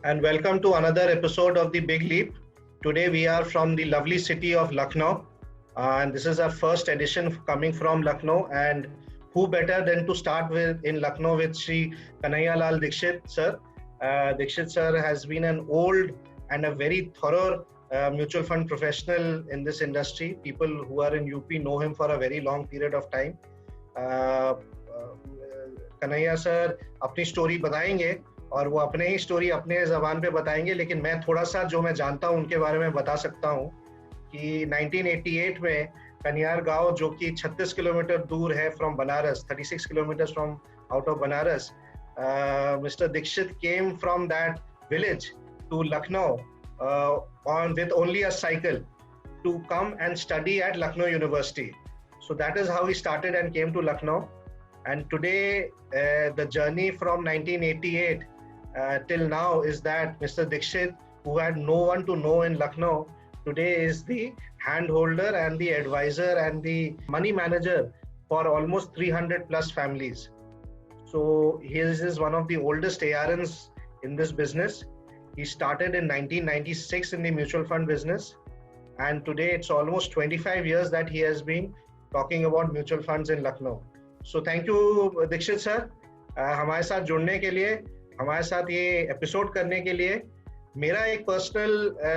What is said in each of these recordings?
and welcome to another episode of The Big Leap. Today we are from the lovely city of Lucknow, and this is our first edition coming from Lucknow. And who better than to start with in Lucknow with Sri Kanhaiya Lal Dikshit sir. Dikshit sir has been an old and a very thorough mutual fund professional in this industry. People who are in UP know him for a very long period of time. Kanhaiya sir अपनी story बताएंगे और वो अपने ही story अपने ज़बान पे बताएंगे, लेकिन मैं थोड़ा सा जो मैं जानता हूँ उनके बारे में बता सकता हूँ कि 1988 में कन्यार गांव, जो कि 36 किलोमीटर दूर है from Banaras, 36 kilometre from out of Banaras, mister Dikshit came from that village to Lucknow on with only a cycle to come and study at Lucknow University. So that is how he started and came to Lucknow. And today, the journey from 1988 till now is that Mr. Dikshit, who had no one to know in Lucknow, today is the hand holder and the advisor and the money manager for almost 300 plus families. So he is one of the oldest ARNs in this business. He started in 1996 in the mutual fund business, and today it's almost 25 years that he has been talking about mutual funds in Lucknow. So thank you Dikshit sir, हमारे साथ जुड़ने के लिए, हमारे साथ ये episode करने के लिए। मेरा एक पर्सनल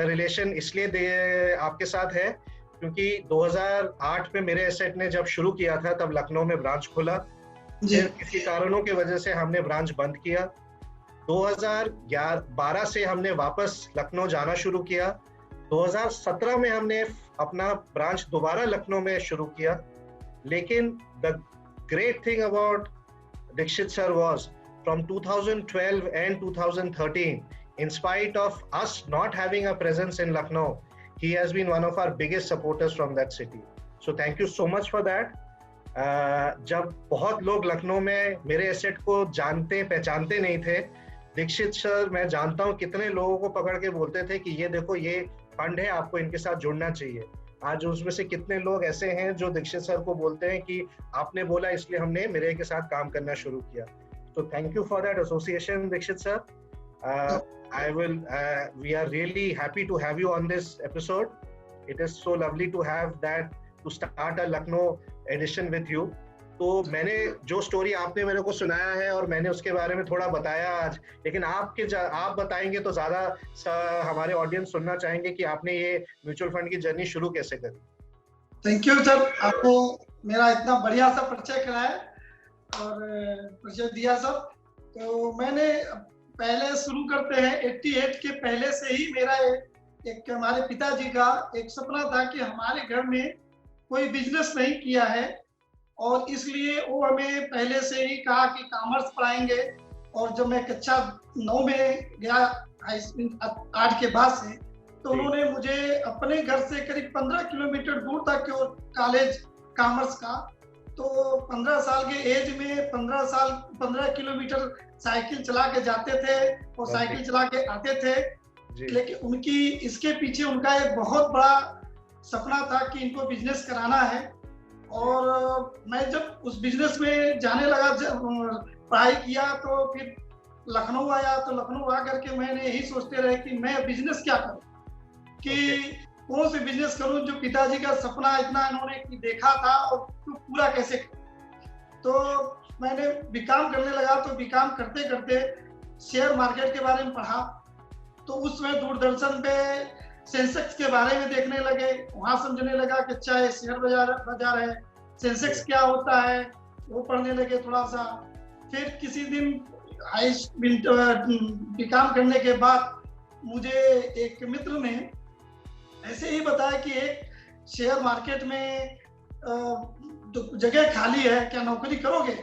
रिलेशन इसलिए आपके साथ है क्योंकि 2008 में मेरे एसेट ने जब शुरू किया था तब लखनऊ में ब्रांच खोला, किसी कारणों की वजह से हमने ब्रांच बंद किया। 2012 से हमने वापस लखनऊ जाना शुरू किया। 2017 में हमने अपना ब्रांच दोबारा लखनऊ में शुरू किया। लेकिन the great thing about Dikshit sir was from 2012 and 2013, in spite of us not having a presence in Lucknow, he has been one of our biggest supporters from that city. So thank you so much for that. जब बहुत लोग लखनऊ में मेरे asset को जानते पहचानते नहीं थे, दीक्षित सर मैं जानता हूँ कितने लोगों को पकड़ के बोलते थे कि ये देखो ये फंड है, आपको इनके साथ जुड़ना चाहिए। आज उसमें से कितने लोग ऐसे हैं जो दीक्षित सर को बोलते हैं कि आपने बोला इसलिए हमने मेरे के साथ काम करना शुरू किया। तो thank you for that association Dikshit sir. we are really happy to have you on this episode. It is so lovely to have that, to start a Lucknow edition with you. तो मैंने जो स्टोरी आपने मेरे को सुनाया है और मैंने उसके बारे में थोड़ा बताया आज, लेकिन आप बताएंगे तो ज़्यादा हमारे ऑडियंस सुनना चाहेंगे कि आपने ये म्यूचुअल फंड की जर्नी शुरू कैसे करी। थैंक यू सर, आपको मेरा इतना बढ़िया सा परिचय कराया और परिचय दिया सर। तो मैंने पहले शुरू करते हैं 88 के पहले से ही मेरा एक हमारे पिताजी का एक सपना था कि हमारे घर में कोई बिजनेस नहीं किया है, और इसलिए वो हमें पहले से ही कहा कि कॉमर्स पढ़ाएंगे। और जब मैं कक्षा 9 में गया 8 के बाद से, तो उन्होंने मुझे अपने घर से करीब 15 किलोमीटर दूर तक कॉलेज कॉमर्स का, तो 15 साल के एज में 15 किलोमीटर साइकिल चला के जाते थे और साइकिल चला के आते थे। लेकिन उनकी इसके पीछे उनका एक बहुत बड़ा सपना था कि इनको बिजनेस कराना है। और मैं जब उस बिजनेस में जाने लगा, जब पढ़ाई किया तो फिर लखनऊ आया। तो लखनऊ आकर के मैंने यही सोचते रहे कि मैं बिजनेस क्या करूं, कि कौन से बिजनेस करूं जो पिताजी का सपना इतना इन्होंने देखा था और पूरा कैसे करूं। तो मैंने बीकॉम करने लगा। तो बीकॉम करते करते शेयर मार्केट के बारे में पढ़ा। तो उसमें दूरदर्शन पे सेंसेक्स के बारे में देखने लगे, वहां समझने लगा कि अच्छा ये शेयर बाजार है, सेंसेक्स क्या होता है वो पढ़ने लगे थोड़ा सा। फिर किसी दिन बीकॉम करने के बाद मुझे एक मित्र ने ऐसे ही बताया कि एक शेयर मार्केट में जगह खाली है, क्या नौकरी करोगे?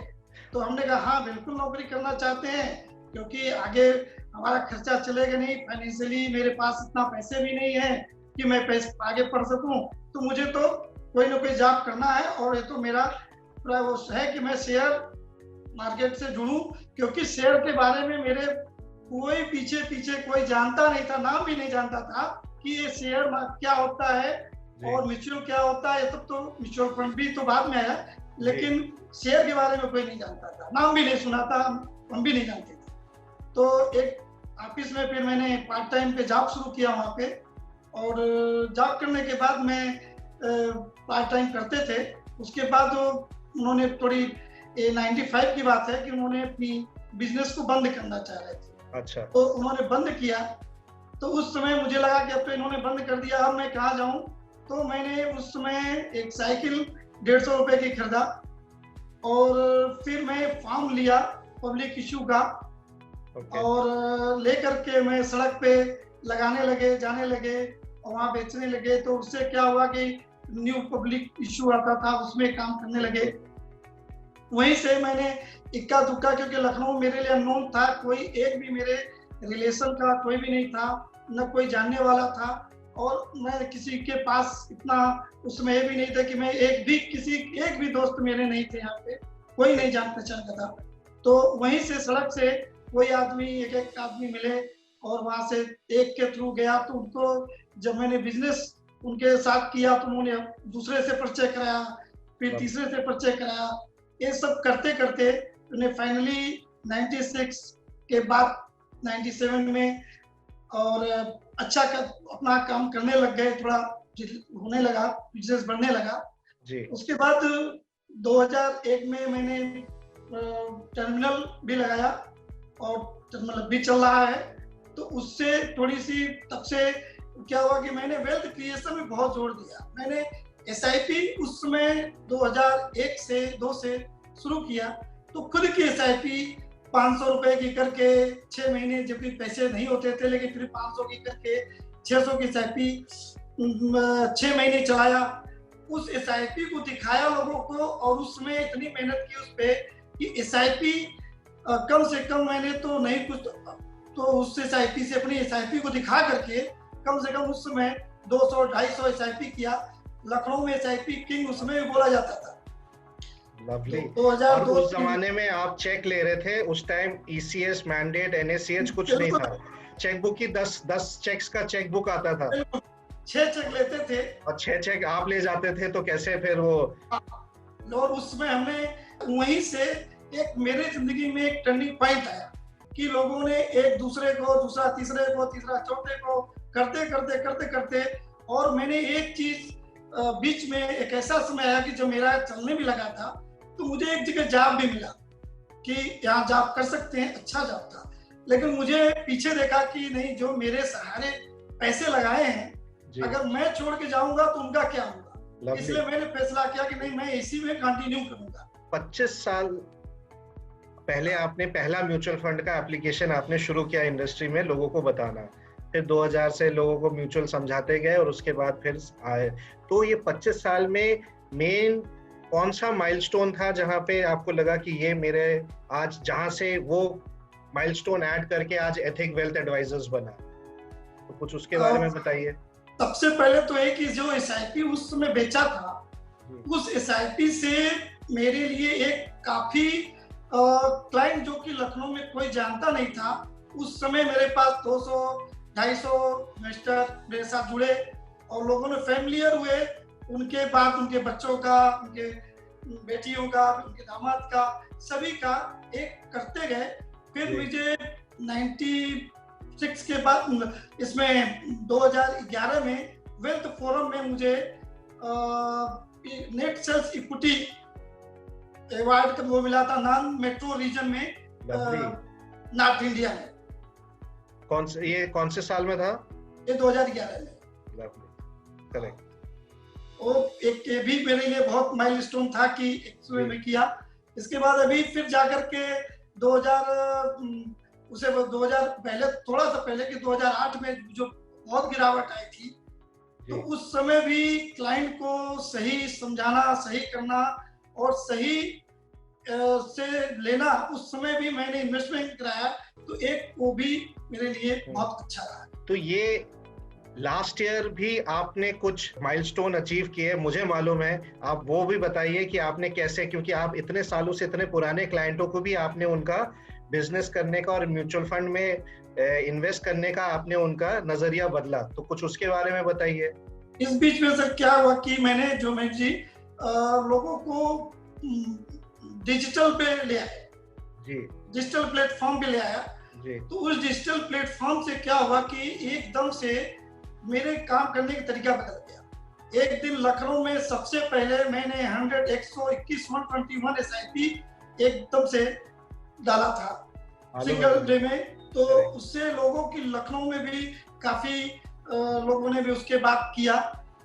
तो हमने कहा हाँ बिल्कुल नौकरी करना चाहते हैं, क्योंकि आगे हमारा खर्चा चलेगा नहीं, फाइनेंशियली मेरे पास इतना पैसे भी नहीं है कि मैं पैसे आगे पढ़ सकूं। तो मुझे तो कोई ना कोई जॉब करना है, और ये तो मेरा पूरा वो है कि मैं शेयर मार्केट से जुड़ूं, क्योंकि शेयर के बारे में मेरे कोई पीछे कोई जानता नहीं था, नाम भी नहीं जानता था कि ये शेयर क्या होता है और म्यूचुअल क्या होता है। तब तो म्यूचुअल फंड भी तो बाद में आया, लेकिन शेयर के बारे में कोई नहीं जानता था, नाम भी नहीं सुना था, हम भी नहीं जानते थे। तो एक ऑफिस में फिर मैंने पार्ट टाइम पे जॉब शुरू किया वहाँ पे, और जॉब करने के बाद मैं पार्ट टाइम करते थे। उसके बाद उन्होंने थोड़ी 95 की बात है कि उन्होंने अपनी बिजनेस को बंद करना चाह रहे थे। अच्छा। तो उन्होंने बंद किया, तो उस समय मुझे लगा कि अब तो इन्होंने बंद कर दिया, अब मैं कहाँ जाऊँ। तो मैंने उस समय एक साइकिल 150 रुपए की खरीदा, और फिर मैं फॉर्म लिया पब्लिक इशू का, और लेकर के मैं सड़क पे लगाने लगे, जाने लगे और वहाँ बेचने लगे। तो उससे क्या हुआ कि न्यू पब्लिक इशू आता था, उसमें काम करने लगे। वहीं से मैंने इक्का दुक्का, क्योंकि लखनऊ मेरे लिए अननोन था, कोई एक भी मेरे रिलेशन का कोई भी नहीं था, न कोई जानने वाला था, और मैं किसी के पास इतना उसमें ये भी नहीं था कि मैं एक भी दोस्त मेरे नहीं थे यहाँ पे, कोई नहीं जान पहचान का था। तो वहीं से सड़क से कोई आदमी, एक आदमी मिले, और वहां से एक के थ्रू गया। तो उनको जब मैंने बिजनेस उनके साथ किया तो उन्होंने दूसरे से परिचय कराया, फिर तीसरे से परिचय कराया। ये सब करते करते उन्हें फाइनली 96 के बाद 97 में और अच्छा अपना काम करने लग गए, थोड़ा होने लगा, बिजनेस बढ़ने लगा जी। उसके बाद 2001 में मैंने टर्मिनल भी लगाया, और टर्मिनल भी चल रहा है। तो उससे थोड़ी सी, तब से क्या हुआ कि मैंने वेल्थ क्रिएशन में बहुत जोर दिया। मैंने SIP उस समय 2001 से 2 से शुरू किया, तो खुद की SIP 500 रुपए की करके 6 महीने, जबकि पैसे नहीं होते थे, लेकिन फिर 500 की करके 600 की SIP 6 महीने चलाया। उस SIP को दिखाया लोगों को, और उसमें इतनी मेहनत की उस पे कि SIP कम से कम मैंने तो नहीं कुछ, तो उस SIP से अपनी SIP को दिखा करके कम से कम उस समय 200-250 SIP किया। लखनऊ में SIP किंग उस समय बोला जाता था। लवली। और उस जमाने में आप चेक ले रहे थे, उस टाइम ECS मैंडेट NACH कुछ नहीं था, चेकबुक की 10 चेक्स का चेकबुक आता था, 6 चेक लेते थे, और 6 चेक आप ले जाते थे। तो कैसे फिर वो, और उसमें हमने वहीं से एक मेरे जिंदगी में एक टर्निंग पॉइंट आया कि लोगों ने एक दूसरे को, दूसरा तीसरे को, तीसरा चौथे को करते करते, और मैंने एक चीज बीच में एक ऐसा समय आया कि जब मेरा चलने भी लगा था, तो मुझे एक जगह जॉब भी मिला कि यहाँ जॉब कर सकते हैं, अच्छा जॉब था। लेकिन मुझे पीछे देखा कि नहीं, जो मेरे सहारे पैसे लगाए हैं, अगर मैं छोड़ के जाऊंगा तो उनका क्या होगा। इसलिए मैंने फैसला किया कि नहीं, मैं इसी में कंटिन्यू करूंगा। 25 साल पहले आपने पहला म्यूचुअल फंड का एप्लीकेशन आपने शुरू किया इंडस्ट्री में लोगों को बताना, फिर 2000 से लोगों को म्यूचुअल समझाते गए, और उसके बाद फिर आए। तो ये 25 साल में मेन कौन सा माइलस्टोन था जहां पे आपको लगा कि ये मेरे, आज जहां से वो माइलस्टोन ऐड करके आज एथिक वेल्थ एडवाइजर्स बना, तो कुछ उसके बारे में बताइए। सबसे पहले तो एक ही, जो SIP उस समय बेचा था, उस SIP से मेरे लिए एक काफी क्लाइंट, जो कि लखनऊ में कोई जानता नहीं था, उस समय मेरे पास 200-250 इन्वेस्टर मेरे साथ जुड़े, और लोगों ने फैमिलियर हुए। उनके बाद उनके बच्चों का, उनके बेटियों का, उनके दामाद का, सभी का एक करते गए। फिर मुझे 96 के बाद, इसमें 2011 में वेल्थ फोरम में मुझे नेट सेल्स इक्विटी अवार्ड का वो मिला था, नॉन मेट्रो रीजन में, नॉर्थ इंडिया में। कौन से साल में था? ये 2011 में। करेक्ट। वो एक ये भी मेरे लिए बहुत माइलस्टोन था कि एक समय में किया। इसके बाद अभी फिर जाकर के 2000 पहले, थोड़ा सा पहले कि 2008 में जो बहुत गिरावट आई थी, तो उस समय भी क्लाइंट को सही समझाना, सही करना और सही से लेना, उस समय भी मैंने इन्वेस्टमेंट कराया, तो एक वो भी मेरे लिए बहुत अच्छा रहा। तो ये लास्ट ईयर भी आपने कुछ माइलस्टोन अचीव किए, मुझे मालूम है। आप वो भी बताइए कि आपने कैसे, क्योंकि आप इतने सालों से इतने पुराने क्लाइंटों को भी आपने उनका बिजनेस करने का और म्यूचुअल फंड में इन्वेस्ट करने का आपने उनका नजरिया बदला, तो कुछ उसके बारे में बताइए। इस बीच में सर क्या हुआ कि मैंने जो मैं जी लोगों को डिजिटल पे ले आया जी, डिजिटल प्लेटफॉर्म पे ले आया। जी। तो उस डिजिटल प्लेटफॉर्म से क्या हुआ कि एकदम से मेरे काम करने का तरीका बदल गया। एक दिन लखनऊ में सबसे पहले मैंने 121 121 एसआईपी एकदम से डाला था सिंगल डे में, तो उससे लोगों की लखनऊ में भी काफी लोगों ने भी उसके बाद किया।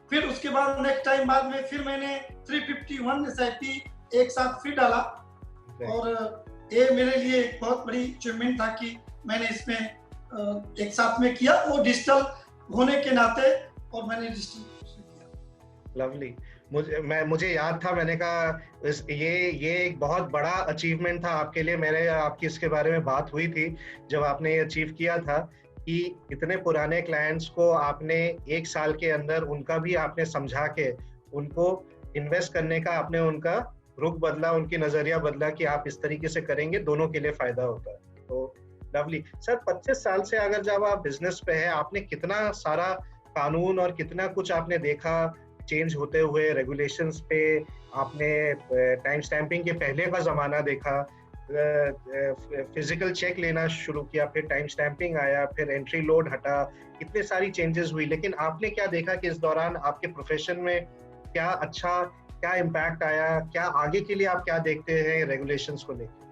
फिर उसके बाद नेक्स्ट टाइम बाद में फिर मैंने 351 एसआईपी एक साथ फिर डाला, और ये मेरे लिए एक बहुत बड़ी अचीवमेंट था कि मैंने इसमें एक साथ में किया, वो डिजिटल होने के नाते, और मैंने डिजिटल किया। लवली। मुझे याद था, मैंने कहा ये एक बहुत बड़ा अचीवमेंट था आपके लिए। मेरे आपकी इसके बारे में बात हुई थी जब आपने ये अचीव किया था कि इतने पुराने क्लाइंट्स को आपने एक साल के अंदर उनका भी आपने समझा के उनको इन्वेस्ट करने का आपने उनका रुख बदला, उनकी नजरिया बदला कि आप इस तरीके से करेंगे, दोनों के लिए फायदा होता है। तो लवली सर, 25 साल से अगर जब आप बिजनेस पे है, आपने कितना सारा कानून और कितना कुछ आपने देखा चेंज होते हुए, रेगुलेशंस पे आपने टाइम स्टैंपिंग के पहले का जमाना देखा, फिजिकल चेक लेना शुरू किया, फिर टाइम स्टैंपिंग आया, फिर एंट्री लोड हटा, इतने सारी चेंजेस हुई, लेकिन आपने क्या देखा कि इस दौरान आपके प्रोफेशन में क्या इम्पैक्ट आया, क्या आगे के लिए आप क्या देखते हैं रेगुलेशंस को लेकर?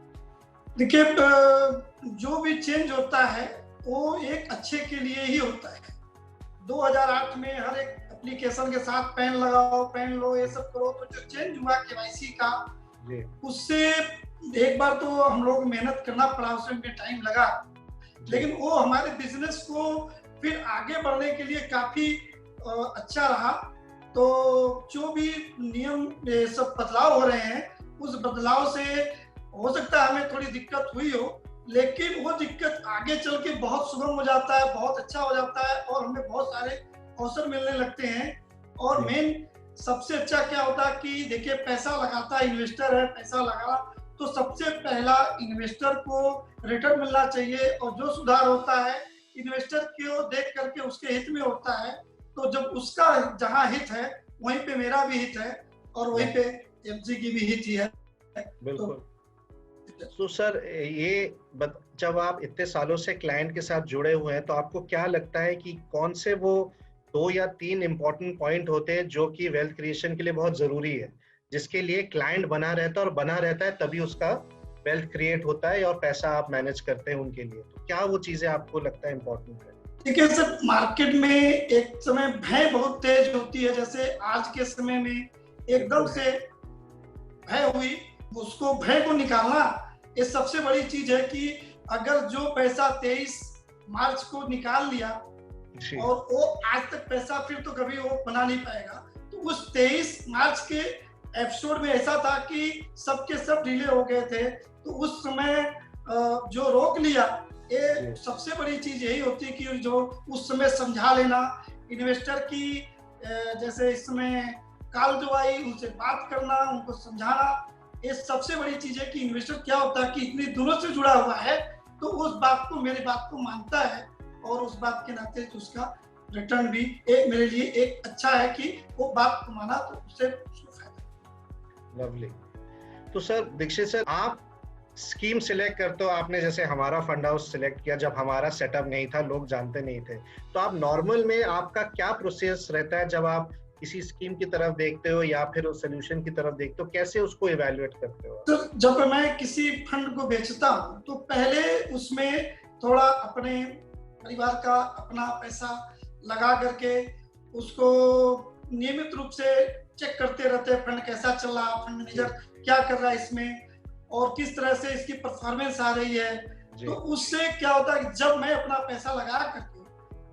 देखिए, जो भी चेंज होता है वो एक अच्छे के लिए ही होता है। 2008 में हर एक एप्लीकेशन के साथ पैन लगाओ, पैन लो, ये सब करो, तो जो चेंज हुआ केवाईसी का, उससे एक बार तो हम लोग मेहनत करना पड़ा, उसमें टाइम लगा, लेकिन वो हमारे बिजनेस को फिर आगे बढ़ने के लिए काफी अच्छा रहा। तो जो भी नियम ये सब बदलाव हो रहे हैं, उस बदलाव से हो सकता है हमें थोड़ी दिक्कत हुई हो, लेकिन वो दिक्कत आगे चल के बहुत सुगम हो जाता है, बहुत अच्छा हो जाता है, और हमें बहुत सारे अवसर मिलने लगते हैं। और मेन सबसे अच्छा क्या होता है कि देखिए, पैसा लगाता है, इन्वेस्टर है, पैसा लगा तो सबसे पहला इन्वेस्टर को रिटर्न मिलना चाहिए, और जो सुधार होता है इन्वेस्टर को देख करके उसके हित में होता है। तो जब उसका जहां हित है वहीं पे मेरा भी हित है, और वहीं पे एमसी की भी हित ही है। बिल्कुल। तो सर, जब आप इतने सालों से क्लाइंट के साथ जुड़े हुए हैं, तो आपको क्या लगता है कि कौन से वो 2 या 3 इम्पोर्टेंट पॉइंट होते हैं जो कि वेल्थ क्रिएशन के लिए बहुत जरूरी है, जिसके लिए क्लाइंट बना रहता है, और बना रहता है तभी उसका वेल्थ क्रिएट होता है और पैसा आप मैनेज करते हैं उनके लिए? तो क्या वो चीजें आपको लगता है इम्पोर्टेंट है? देखिए सर, मार्केट में एक समय भय बहुत तेज होती है, जैसे आज के समय में एकदम से भय हुई, उसको भय को निकालना ये सबसे बड़ी चीज है कि अगर जो पैसा 23 मार्च को निकाल लिया और वो आज तक पैसा फिर तो कभी वो बना नहीं पाएगा। तो उस 23 मार्च के एपिसोड में ऐसा था कि सबके सब डिले हो गए थे, तो उस समय जो रोक लिया, ये सबसे बड़ी चीज यही होती है कि जो उस समय समझा लेना, इन्वेस्टर की जैसे इसमें काल दुआई, उनसे बात करना, उनको समझाना, ये सबसे बड़ी चीज है कि इन्वेस्टर क्या होता है कि इतनी दूरों से जुड़ा हुआ है, तो उस बात को, मेरी बात को मानता है, और उस बात के नाते तो उसका रिटर्न भी एक मेरे लिए एक अच्छा है कि वो बात को माना, तो उससे फायदा। लवली। तो सर दीक्षित सर, आप स्कीम सिलेक्ट करते हो, आपने जैसे हमारा फंड हाउस सिलेक्ट किया जब हमारा सेटअप नहीं था, लोग जानते नहीं थे, तो आप नॉर्मल में आपका क्या प्रोसेस रहता है जब आप किसी स्कीम की तरफ देखते हो या फिर उस सोल्यूशन की तरफ देखते हो, कैसे उसको इवैल्यूएट करते हो? तो जब मैं किसी फंड को बेचता हूँ तो पहले उसमें थोड़ा अपने परिवार का अपना पैसा लगा करके उसको नियमित रूप से चेक करते रहते हैं, फंड कैसा चल रहा, फंड मैनेजर क्या कर रहा है इसमें, और किस तरह से इसकी परफॉर्मेंस आ रही है। तो उससे क्या होता है कि जब मैं अपना पैसा लगा करके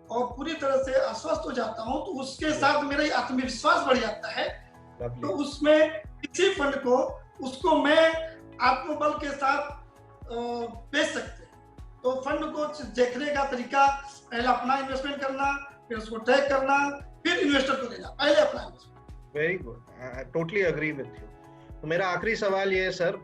और पूरी तरह से आश्वस्त हो जाता हूं, तो उसके साथ मेरा आत्मविश्वास बढ़ जाता है। तो उसमें किसी फंड को उसको मैं आत्मबल के साथ बेच सकते हैं। तो फंड को देखने का तरीका, पहले अपना इन्वेस्टमेंट करना, फिर उसको ट्रैक करना, फिर इन्वेस्टर को देना, पहले अपना investment. Very good, I totally agree with you. तो मेरा आखिरी सवाल ये है सर,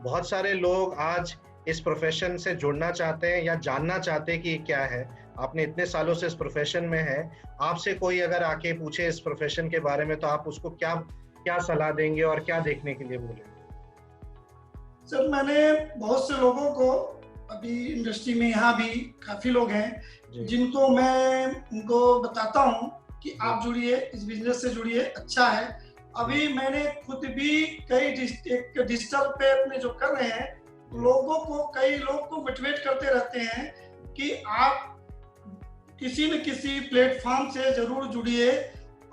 बहुत सारे लोग आज इस प्रोफेशन से जुड़ना चाहते हैं या जानना चाहते हैं कि ये क्या है। आपने इतने सालों से इस प्रोफेशन में है, आपसे कोई अगर आके पूछे इस प्रोफेशन के बारे में, तो आप उसको क्या सलाह देंगे और क्या देखने के लिए बोलेंगे? सर, मैंने बहुत से लोगों को अभी इंडस्ट्री में यहाँ भी काफी लोग हैं जी। जिनको मैं उनको बताता हूँ कि आप जुड़िए, इस बिजनेस से जुड़िए, अच्छा है। अभी मैंने खुद भी कई डिजिटल पे अपने जो कर रहे हैं, कई लोग को मोटिवेट करते रहते हैं कि आप किसी न किसी प्लेटफॉर्म से जरूर जुड़िए।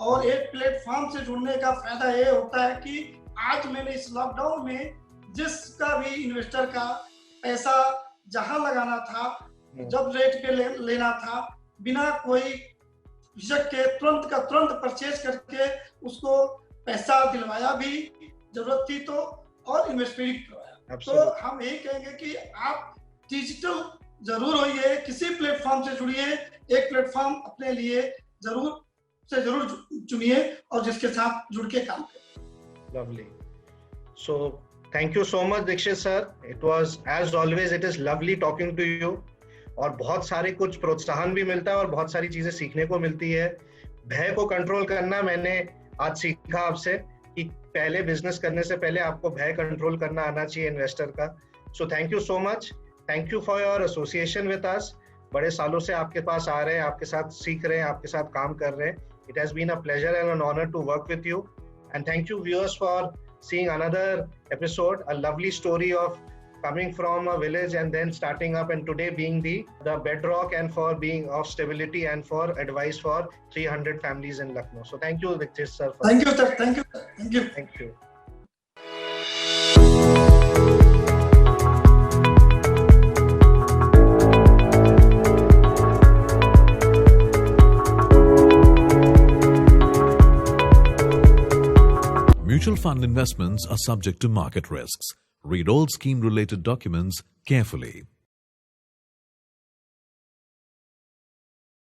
और एक प्लेटफॉर्म से जुड़ने का फायदा ये होता है कि आज मैंने इस लॉकडाउन में जिसका भी इन्वेस्टर का पैसा जहां लगाना था, जब रेट पे लेना था, बिना कोई झिझक के तुरंत का तुरंत परचेज करके उसको पैसा दिलवाया भी, जरूरत थी तो, और इन्वेस्ट भी करवाया। तो हम यही कहेंगे कि आप डिजिटल जरूर होइए, किसी प्लेटफॉर्म से जुड़िए, एक प्लेटफॉर्म अपने लिए जरूर चुनिए और जिसके साथ जुड़ के काम करें। Lovely. So thank you so much Dikshit sir. It was as always it is lovely talking to you. और बहुत सारे कुछ प्रोत्साहन भी मिलता है और बहुत सारी चीजें सीखने को मिलती है। भय को कंट्रोल करना मैंने आज सीखा आपसे कि पहले बिजनेस करने से पहले आपको भय कंट्रोल करना आना चाहिए इन्वेस्टर का। So thank you so much, thank you for your association with us. बड़े सालों से आपके पास आ रहे हैं, आपके साथ सीख रहे हैं, आपके साथ काम कर रहे हैं। It has been a pleasure and an honor to work with you. And thank you viewers for seeing another episode, a lovely story of coming from a village and then starting up, and today being the bedrock and for being of stability and for advice for 300 families in Lucknow. So thank you Dikshit sir. Thank you sir. Thank you. Thank you. Thank you. Mutual fund investments are subject to market risks. Read all scheme-related documents carefully.